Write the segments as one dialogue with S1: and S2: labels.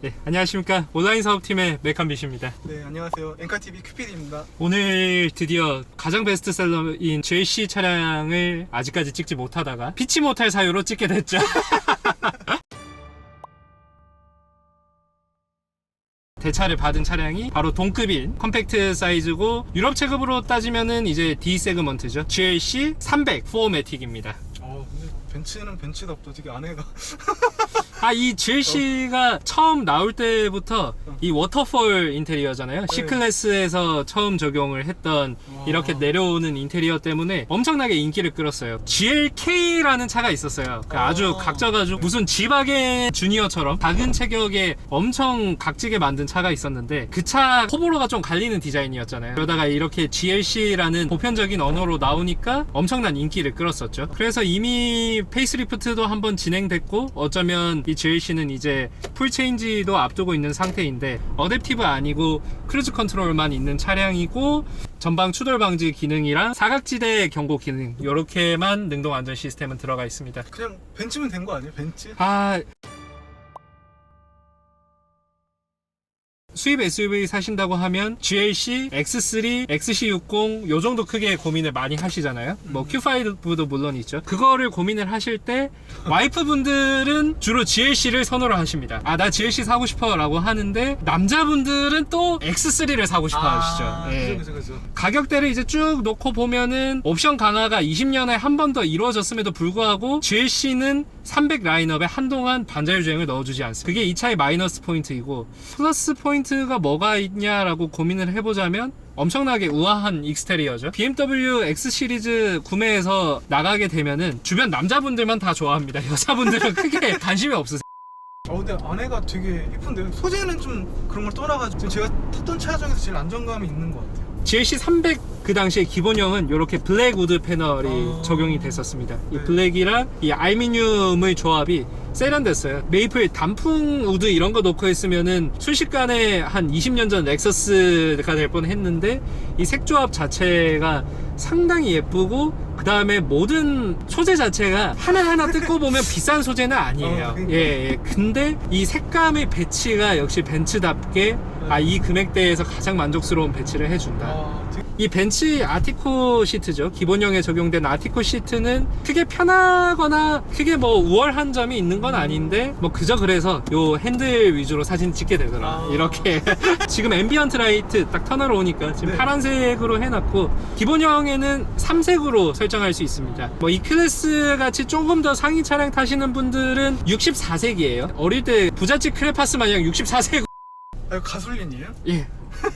S1: 네, 안녕하십니까. 온라인 사업팀의 메칸비시입니다.
S2: 네, 안녕하세요. 엔카TV 큐피디입니다.
S1: 오늘 드디어 가장 베스트셀러인 GLC 차량을 아직까지 찍지 못하다가 피치 못할 사유로 찍게 됐죠. 대차를 받은 차량이 바로 동급인 컴팩트 사이즈고 유럽 체급으로 따지면은 이제 D 세그먼트죠. GLC 300 4매틱입니다.
S2: 근데 벤츠는 벤츠답다. 되게 안에가
S1: 이 GLC가 처음 나올 때부터 이 워터폴 인테리어잖아요. C클래스에서 처음 적용을 했던 이렇게 내려오는 인테리어 때문에 엄청나게 인기를 끌었어요. GLK라는 차가 있었어요. 아주 각져가지고 무슨 지바겐 주니어처럼 작은 체격에 엄청 각지게 만든 차가 있었는데 그 차 호불호가 좀 갈리는 디자인이었잖아요. 그러다가 이렇게 GLC라는 보편적인 언어로 나오니까 엄청난 인기를 끌었었죠. 그래서 이미 페이스리프트도 한번 진행됐고 어쩌면 이 GLC는 이제 풀체인지도 앞두고 있는 상태인데 어댑티브 아니고 크루즈 컨트롤만 있는 차량이고 전방 추돌 방지 기능이랑 사각지대 경고 기능 이렇게만 능동 안전 시스템은 들어가 있습니다.
S2: 그냥 벤츠면 된 거 아니에요? 벤츠?
S1: 수입 SUV 사신다고 하면 GLC, X3, XC60 요 정도 크게 고민을 많이 하시잖아요. 뭐 Q5도 물론 있죠. 그거를 고민을 하실 때 와이프분들은 주로 GLC를 선호를 하십니다. 나 GLC 사고 싶어 라고 하는데 남자분들은 또 X3를 사고 싶어 하시죠. 예.
S2: 그죠.
S1: 가격대를 이제 쭉 놓고 보면은 옵션 강화가 20년에 한 번 더 이루어졌음에도 불구하고 GLC는 300 라인업에 한동안 반자율 주행을 넣어주지 않습니다. 그게 이 차의 마이너스 포인트이고 플러스 포인트가 뭐가 있냐라고 고민을 해보자면 엄청나게 우아한 익스테리어죠. BMW X 시리즈 구매해서 나가게 되면은 주변 남자분들만 다 좋아합니다. 여자분들은 크게 관심이 없으세요.
S2: 근데 안에가 되게 이쁜데 소재는 좀 그런 걸 떠나가지고 제가 탔던 차 중에서 제일 안정감이 있는 것 같아요.
S1: GLC 300 그 당시에 기본형은 이렇게 블랙 우드 패널이 적용이 됐었습니다. 이 블랙이랑 이 알루미늄의 조합이 세련됐어요. 메이플 단풍 우드 이런 거 놓고 했으면은 순식간에 한 20년 전 렉서스가 될 뻔 했는데 이 색조합 자체가 상당히 예쁘고 그 다음에 모든 소재 자체가 하나하나 뜯고 보면 비싼 소재는 아니에요. 예. 근데 이 색감의 배치가 역시 벤츠답게 이 금액대에서 가장 만족스러운 배치를 해준다. 이 벤츠 아티코 시트죠. 기본형에 적용된 아티코 시트는 크게 편하거나 크게 뭐 우월한 점이 있는 건 아닌데 뭐 그저 그래서 요 핸들 위주로 사진 찍게 되더라. 이렇게 지금 앰비언트 라이트 딱 터널로 오니까 지금 파란색으로 해놨고 기본형에는 3색으로 설정할 수 있습니다. 뭐 이 클래스 같이 조금 더 상위 차량 타시는 분들은 64색이에요. 어릴 때 부잣집 크레파스 마냥 64색.
S2: 가솔린이에요?
S1: 예.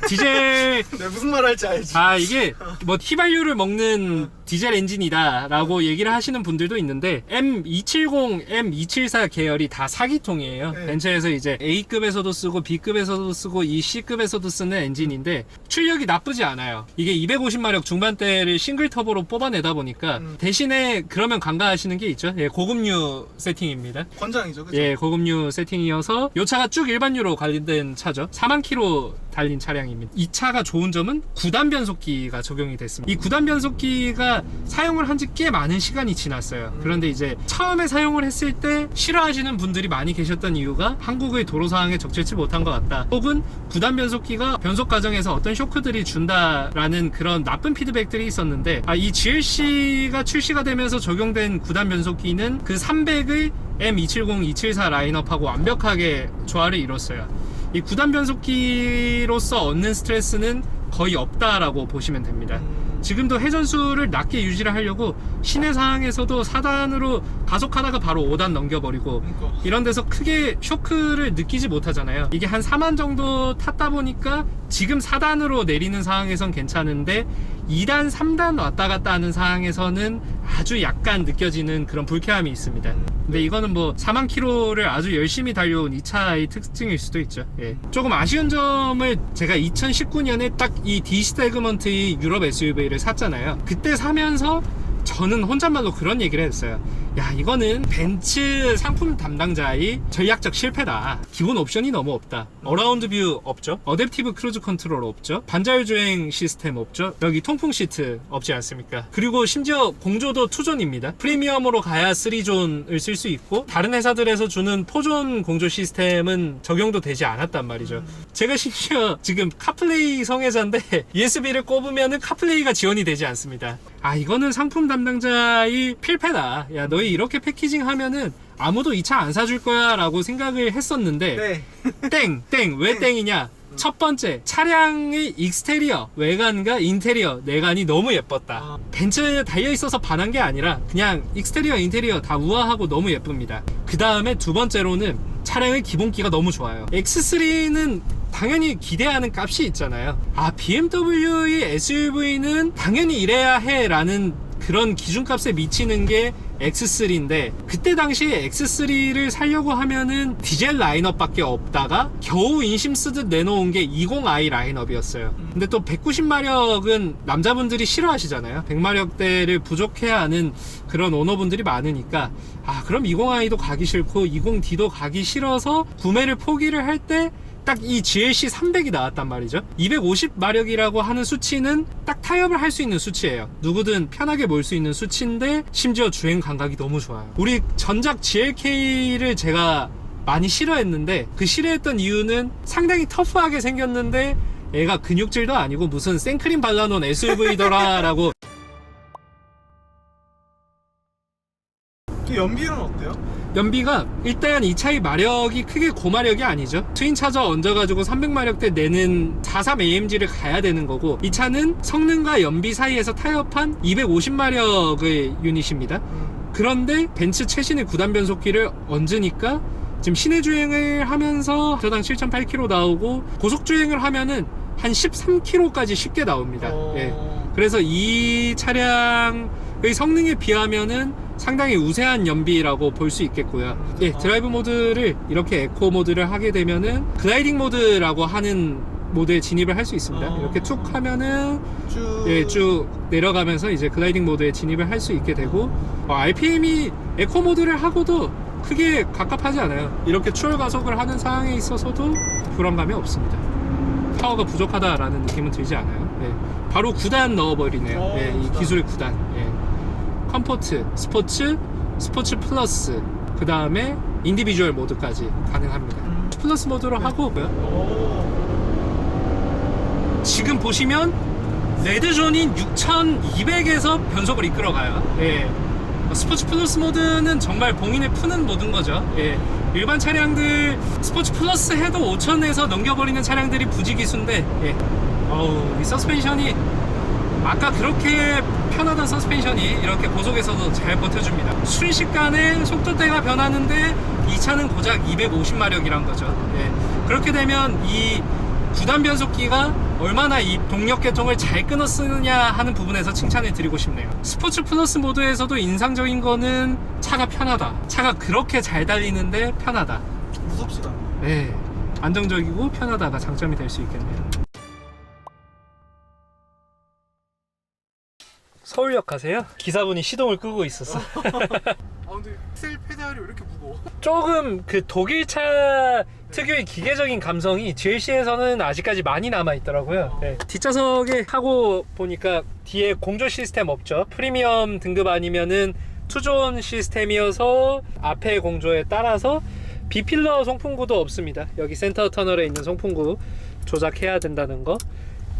S1: 디젤
S2: 내가 무슨 말 할지 알지.
S1: 이게 뭐 휘발유를 먹는 디젤 엔진이다 라고 얘기를 하시는 분들도 있는데 M270, M274 계열이 다 4기통이에요. 벤츠에서 이제 A급에서도 쓰고 B급에서도 쓰고 이 C급에서도 쓰는 엔진인데 출력이 나쁘지 않아요. 이게 250마력 중반대를 싱글 터보로 뽑아내다 보니까 대신에 그러면 간과하시는 게 있죠. 예, 고급류 세팅입니다.
S2: 권장이죠, 그죠?
S1: 예, 고급류 세팅이어서 이 차가 쭉 일반유로 관련된 차죠. 4만 킬로 달린 차량입니다. 이 차가 좋은 점은 9단 변속기가 적용이 됐습니다. 이 9단 변속기가 사용을 한 지 꽤 많은 시간이 지났어요. 그런데 이제 처음에 사용을 했을 때 싫어하시는 분들이 많이 계셨던 이유가 한국의 도로 상황에 적절치 못한 것 같다. 혹은 9단 변속기가 변속 과정에서 어떤 쇼크들이 준다라는 그런 나쁜 피드백들이 있었는데 이 GLC가 출시가 되면서 적용된 9단 변속기는 그 300의 M270, 274 라인업하고 완벽하게 조화를 이뤘어요. 이 9단 변속기로서 얻는 스트레스는 거의 없다라고 보시면 됩니다. 지금도 회전수를 낮게 유지를 하려고 시내 상황에서도 4단으로 가속하다가 바로 5단 넘겨버리고 이런 데서 크게 쇼크를 느끼지 못하잖아요. 이게 한 4만 정도 탔다 보니까 지금 4단으로 내리는 상황에선 괜찮은데 2단, 3단 왔다 갔다 하는 상황에서는 아주 약간 느껴지는 그런 불쾌함이 있습니다. 근데 이거는 뭐 4만 킬로를 아주 열심히 달려온 이 차의 특징일 수도 있죠. 예. 조금 아쉬운 점을 제가 2019년에 딱 이 D 세그먼트의 유럽 SUV를 샀잖아요. 그때 사면서 저는 혼잣말로 그런 얘기를 했어요. 야, 이거는 벤츠 상품 담당자의 전략적 실패다. 기본 옵션이 너무 없다. 어라운드 뷰 없죠. 어댑티브 크루즈 컨트롤 없죠. 반자율 주행 시스템 없죠. 여기 통풍 시트 없지 않습니까? 그리고 심지어 공조도 2존입니다. 프리미엄으로 가야 3존을 쓸 수 있고 다른 회사들에서 주는 4존 공조 시스템은 적용도 되지 않았단 말이죠. 제가 심지어 지금 카플레이 성애자인데 USB를 꼽으면은 카플레이가 지원이 되지 않습니다. 아, 이거는 상품 담당자의 필패다. 야, 너희 이렇게 패키징 하면은 아무도 이 차 안 사줄 거야 라고 생각을 했었는데
S2: 네.
S1: 왜 땡이냐? 첫 번째, 차량의 익스테리어, 외관과 인테리어, 내관이 너무 예뻤다. 벤츠 달려있어서 반한 게 아니라 그냥 익스테리어, 인테리어 다 우아하고 너무 예쁩니다. 그 다음에 두 번째로는 차량의 기본기가 너무 좋아요. X3는 당연히 기대하는 값이 있잖아요. 아, BMW의 SUV는 당연히 이래야 해 라는 그런 기준값에 미치는 게 X3인데, 그때 당시에 X3를 살려고 하면은 디젤 라인업밖에 없다가 겨우 인심 쓰듯 내놓은 게 20i 라인업이었어요. 근데 또 190마력은 남자분들이 싫어하시잖아요. 100마력대를 부족해야 하는 그런 오너분들이 많으니까, 아, 그럼 20i도 가기 싫고 20D도 가기 싫어서 구매를 포기를 할 때 딱 이 GLC 300이 나왔단 말이죠. 250마력이라고 하는 수치는 딱 타협을 할 수 있는 수치예요. 누구든 편하게 몰 수 있는 수치인데 심지어 주행 감각이 너무 좋아요. 우리 전작 GLK를 제가 많이 싫어했는데, 그 싫어했던 이유는 상당히 터프하게 생겼는데 얘가 근육질도 아니고 무슨 생크림 발라놓은 SUV더라 라고.
S2: 그 연비는 어때요?
S1: 연비가 일단 이 차의 마력이 크게 고마력이 아니죠. 트윈 차저 얹어가지고 300마력대 내는 43AMG를 가야 되는 거고, 이 차는 성능과 연비 사이에서 타협한 250마력의 유닛입니다. 그런데 벤츠 최신의 9단 변속기를 얹으니까 지금 시내 주행을 하면서 저당 7.8km 나오고 고속 주행을 하면은 한 13km까지 쉽게 나옵니다. 예. 그래서 이 차량의 성능에 비하면은 상당히 우세한 연비라고 볼 수 있겠고요. 예, 드라이브 모드를 이렇게 에코 모드를 하게 되면은 글라이딩 모드라고 하는 모드에 진입을 할 수 있습니다. 이렇게 툭 하면은 쭉 내려가면서 이제 글라이딩 모드에 진입을 할 수 있게 되고, RPM이 에코 모드를 하고도 크게 갑갑하지 않아요. 이렇게 추월 가속을 하는 상황에 있어서도 불안감이 없습니다. 파워가 부족하다라는 느낌은 들지 않아요. 예, 바로 9단 넣어버리네요. 예, 이 기술의 9단. 예. 컴포트, 스포츠, 스포츠 플러스, 그 다음에 인디비주얼 모드까지 가능합니다. 플러스 모드로 하고, 지금 보시면 레드존인 6200에서 변속을 이끌어가요. 예. 스포츠 플러스 모드는 정말 봉인을 푸는 모드인 거죠. 예. 일반 차량들 스포츠 플러스 해도 5000에서 넘겨버리는 차량들이 부지기수인데, 예. 이 서스펜션이 아까 그렇게 편하던 서스펜션이 이렇게 고속에서도 잘 버텨줍니다. 순식간에 속도대가 변하는데 이 차는 고작 250마력이란 거죠. 예. 그렇게 되면 이 9단 변속기가 얼마나 이 동력 계통을 잘 끊어 쓰느냐 하는 부분에서 칭찬을 드리고 싶네요. 스포츠 플러스 모드에서도 인상적인 거는 차가 편하다. 차가 그렇게 잘 달리는데 편하다.
S2: 무섭지가 않아요.
S1: 네, 안정적이고 편하다가 장점이 될 수 있겠네요. 서울역 가세요? 기사분이 시동을 끄고 있었어.
S2: 근데 엑셀 페달이 왜 이렇게 무거워?
S1: 조금 그 독일차 특유의 기계적인 감성이 GLC에서는 아직까지 많이 남아있더라고요. 네. 뒷좌석에 타고 보니까 뒤에 공조 시스템 없죠. 프리미엄 등급 아니면은 투존 시스템이어서 앞에 공조에 따라서 B필러 송풍구도 없습니다. 여기 센터 터널에 있는 송풍구 조작해야 된다는 거.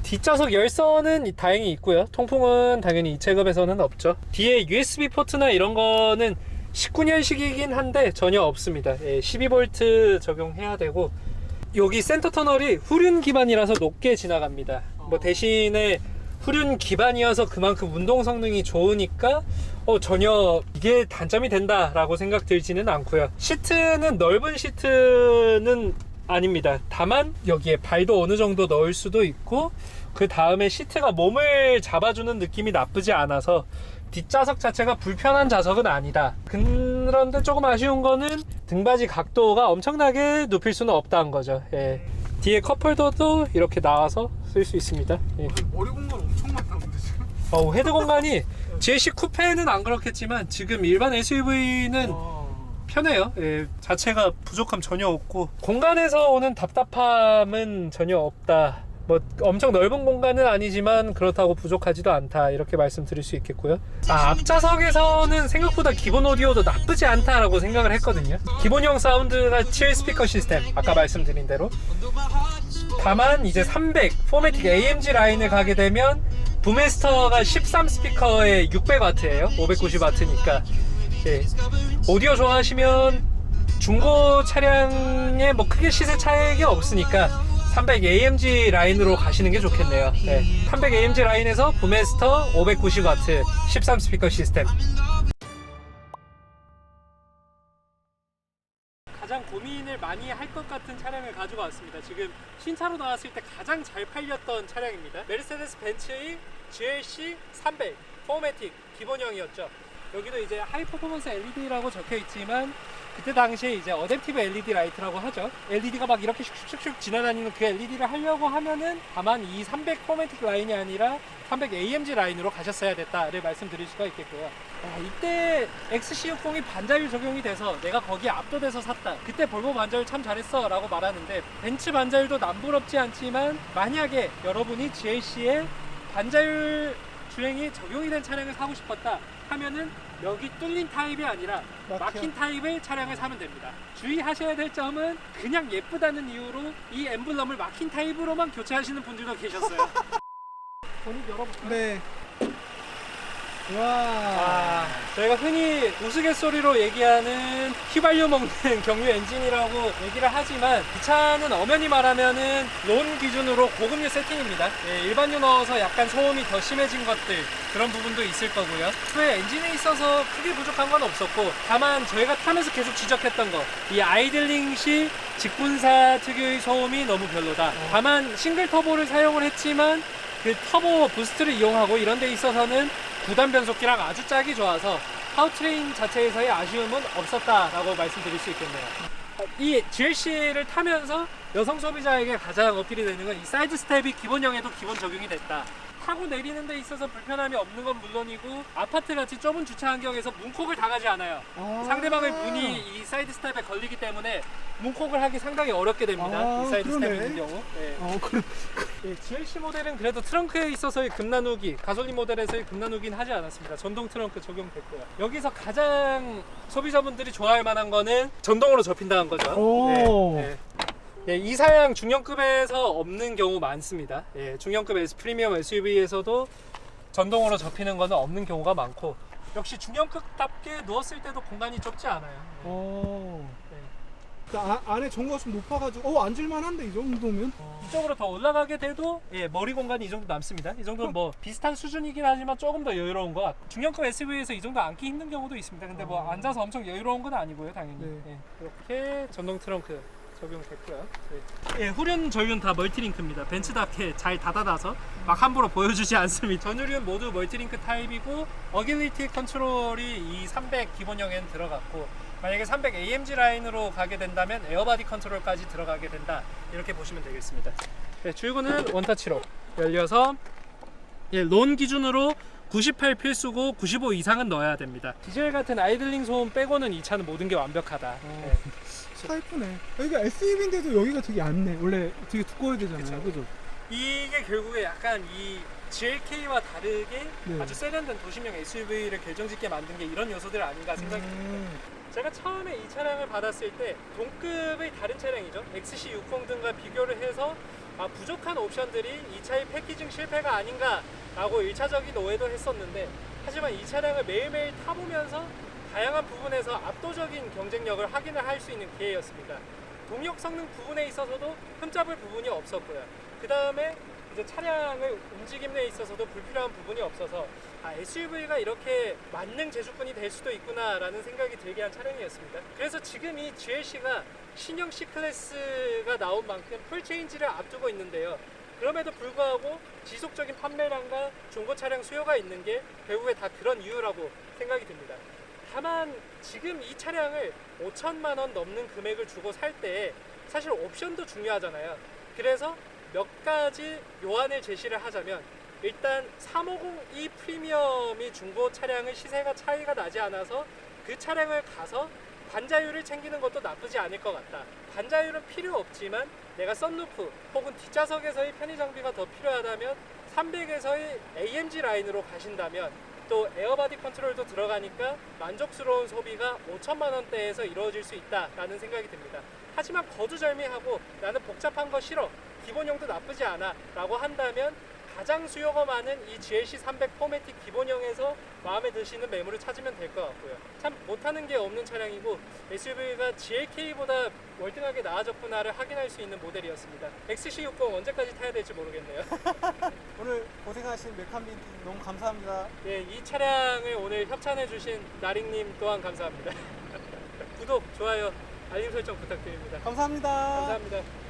S1: 뒷좌석 열선은 다행히 있고요. 통풍은 당연히 이 체급에서는 없죠. 뒤에 USB 포트나 이런 거는 19년식이긴 한데 전혀 없습니다. 12V 적용해야 되고, 여기 센터 터널이 후륜 기반이라서 높게 지나갑니다. 뭐 대신에 후륜 기반이어서 그만큼 운동 성능이 좋으니까 전혀 이게 단점이 된다라고 생각 들지는 않고요. 시트는 넓은 시트는 아닙니다. 다만 여기에 발도 어느 정도 넣을 수도 있고, 그 다음에 시트가 몸을 잡아주는 느낌이 나쁘지 않아서 뒷좌석 자체가 불편한 좌석은 아니다. 그런데 조금 아쉬운 거는 등받이 각도가 엄청나게 눕힐 수는 없다는 거죠. 예. 뒤에 컵홀더도 이렇게 나와서 쓸 수 있습니다. 예.
S2: 머리 공간 엄청 많이 나오는데 지금?
S1: 헤드 공간이 GLC 쿠페는 안 그렇겠지만 지금 일반 SUV는 편해요. 예, 자체가 부족함 전혀 없고 공간에서 오는 답답함은 전혀 없다. 뭐 엄청 넓은 공간은 아니지만 그렇다고 부족하지도 않다, 이렇게 말씀드릴 수 있겠고요. 앞좌석에서는 생각보다 기본 오디오도 나쁘지 않다라고 생각을 했거든요. 기본형 사운드가 7스피커 시스템, 아까 말씀드린 대로. 다만 이제 300 포매틱 AMG 라인을 가게 되면 부메스터가 13스피커에 600W예요 590W니까. 예. 오디오 좋아하시면 중고 차량에 뭐 크게 시세 차이가 없으니까 300 AMG 라인으로 가시는 게 좋겠네요. 네. 300 AMG 라인에서 부메스터 590W 13스피커 시스템. 가장 고민을 많이 할 것 같은 차량을 가지고 왔습니다. 지금 신차로 나왔을 때 가장 잘 팔렸던 차량입니다. 메르세데스 벤츠의 GLC 300 포매틱 기본형이었죠. 여기도 이제 하이 퍼포먼스 LED라고 적혀 있지만 그때 당시에 이제 어댑티브 LED 라이트라고 하죠. LED가 막 이렇게 슉슉슉 지나다니는 그 LED를 하려고 하면은 다만 이 300 포매틱 라인이 아니라 300 AMG 라인으로 가셨어야 됐다를 말씀드릴 수가 있겠고요. 이때 XC60이 반자율 적용이 돼서 내가 거기에 압도돼서 샀다, 그때 볼보 반자율 참 잘했어 라고 말하는데, 벤츠 반자율도 남부럽지 않지만 만약에 여러분이 GLC에 반자율 주행이 적용이 된 차량을 사고 싶었다 하면은 여기 뚫린 타입이 아니라 막힌 타입의 차량을 사면 됩니다. 주의하셔야 될 점은 그냥 예쁘다는 이유로 이 엠블럼을 막힌 타입으로만 교체하시는 분들도 계셨어요. 본인 열어볼까요?
S2: 네. 와.
S1: 저희가 흔히 우스갯소리로 얘기하는 휘발유 먹는 경유 엔진이라고 얘기를 하지만 이 차는 엄연히 말하면은 론 기준으로 고급류 세팅입니다. 예, 일반유 넣어서 약간 소음이 더 심해진 것들, 그런 부분도 있을 거고요. 왜 엔진에 있어서 크게 부족한 건 없었고, 다만 저희가 타면서 계속 지적했던 거, 이 아이들링 시 직분사 특유의 소음이 너무 별로다. 다만 싱글 터보를 사용을 했지만 그 터보 부스트를 이용하고 이런 데 있어서는 9단 변속기랑 아주 짝이 좋아서 파워트레인 자체에서의 아쉬움은 없었다라고 말씀드릴 수 있겠네요. 이 GLC를 타면서 여성 소비자에게 가장 어필이 되는 건 이 사이드 스텝이 기본형에도 기본 적용이 됐다. 타고 내리는 데 있어서 불편함이 없는 건 물론이고 아파트같이 좁은 주차 환경에서 문콕을 당하지 않아요. 상대방의 문이 이 사이드 스텝에 걸리기 때문에 문콕을 하기 상당히 어렵게 됩니다. 이 사이드 스텝이 있는 경우. 네. 네, GLC 모델은 그래도 트렁크에 있어서의 금나누기, 가솔린 모델에서의 금나누기는 하지 않았습니다. 전동 트렁크 적용됐고요. 여기서 가장 소비자분들이 좋아할 만한 거는 전동으로 접힌다는 거죠. 네. 예, 이 사양 중형급에서 없는 경우 많습니다. 예, 중형급 프리미엄 SUV에서도 전동으로 접히는 거는 없는 경우가 많고, 역시 중형급답게 누웠을 때도 공간이 좁지 않아요.
S2: 그 안에 전고가 좀 높아가지고 앉을만한데 이 정도면?
S1: 이쪽으로 더 올라가게 돼도 예, 머리 공간이 이 정도 남습니다. 이 정도는 뭐 비슷한 수준이긴 하지만 조금 더 여유로운 것 같아요. 중형급 SUV에서 이 정도 앉기 힘든 경우도 있습니다. 근데 뭐 앉아서 엄청 여유로운 건 아니고요, 당연히.
S2: 네.
S1: 예, 이렇게 전동 트렁크 적용됐고요. 예, 후륜 전륜 다 멀티링크입니다. 벤츠답게 잘 닫아놔서 막 함부로 보여주지 않습니다. 전후륜 모두 멀티링크 타입이고 어길리티 컨트롤이 이 300 기본형에는 들어갔고, 만약에 300 AMG 라인으로 가게 된다면 에어바디 컨트롤까지 들어가게 된다, 이렇게 보시면 되겠습니다. 네, 출구는 원터치로 열려서 예, 론 기준으로 98 필수고 95 이상은 넣어야 됩니다. 디젤 같은 아이들링 소음 빼고는 이 차는 모든 게 완벽하다. 네.
S2: 차 예쁘네. 여기가 SUV인데도 여기가 되게 얇네. 원래 되게 두꺼워야 되잖아요. 그죠?
S1: 이게 결국에 약간 이 GLK와 다르게
S2: 네.
S1: 아주 세련된 도심형 SUV를 결정짓게 만든 게 이런 요소들 아닌가 생각이 듭니다. 제가 처음에 이 차량을 받았을 때 동급의 다른 차량이죠, XC60 등과 비교를 해서 부족한 옵션들이 이 차의 패키징 실패가 아닌가 라고 1차적인 오해도 했었는데, 하지만 이 차량을 매일매일 타보면서 다양한 부분에서 압도적인 경쟁력을 확인을 할 수 있는 기회였습니다. 동력 성능 부분에 있어서도 흠잡을 부분이 없었고요. 그 다음에 이제 차량의 움직임에 있어서도 불필요한 부분이 없어서 SUV가 이렇게 만능 제주꾼이 될 수도 있구나 라는 생각이 들게 한 차량이었습니다. 그래서 지금 이 GLC가 신형 C클래스가 나온 만큼 풀체인지를 앞두고 있는데요. 그럼에도 불구하고 지속적인 판매량과 중고 차량 수요가 있는 게 결국에 다 그런 이유라고 생각이 듭니다. 다만 지금 이 차량을 5천만 원 넘는 금액을 주고 살 때 사실 옵션도 중요하잖아요. 그래서 몇 가지 요한을 제시를 하자면, 일단 350e 프리미엄이 중고 차량의 시세가 차이가 나지 않아서 그 차량을 가서 반자율을 챙기는 것도 나쁘지 않을 것 같다. 반자율은 필요 없지만 내가 썬루프 혹은 뒷좌석에서의 편의 장비가 더 필요하다면 300에서의 AMG 라인으로 가신다면 또 에어바디 컨트롤도 들어가니까 만족스러운 소비가 5천만 원대에서 이루어질 수 있다라는 생각이 듭니다. 하지만 거두절미하고 나는 복잡한 거 싫어, 기본형도 나쁘지 않아 라고 한다면 가장 수요가 많은 이 GLC 300 포매틱 기본형에서 마음에 드시는 매물을 찾으면 될 것 같고요. 참 못하는 게 없는 차량이고 SUV가 GLK보다 월등하게 나아졌구나를 확인할 수 있는 모델이었습니다. XC60 언제까지 타야 될지 모르겠네요.
S2: 오늘 고생하신 메카민 너무 감사합니다.
S1: 네, 이 차량을 오늘 협찬해 주신 나링님 또한 감사합니다. 구독, 좋아요, 알림 설정 부탁드립니다.
S2: 감사합니다.
S1: 감사합니다.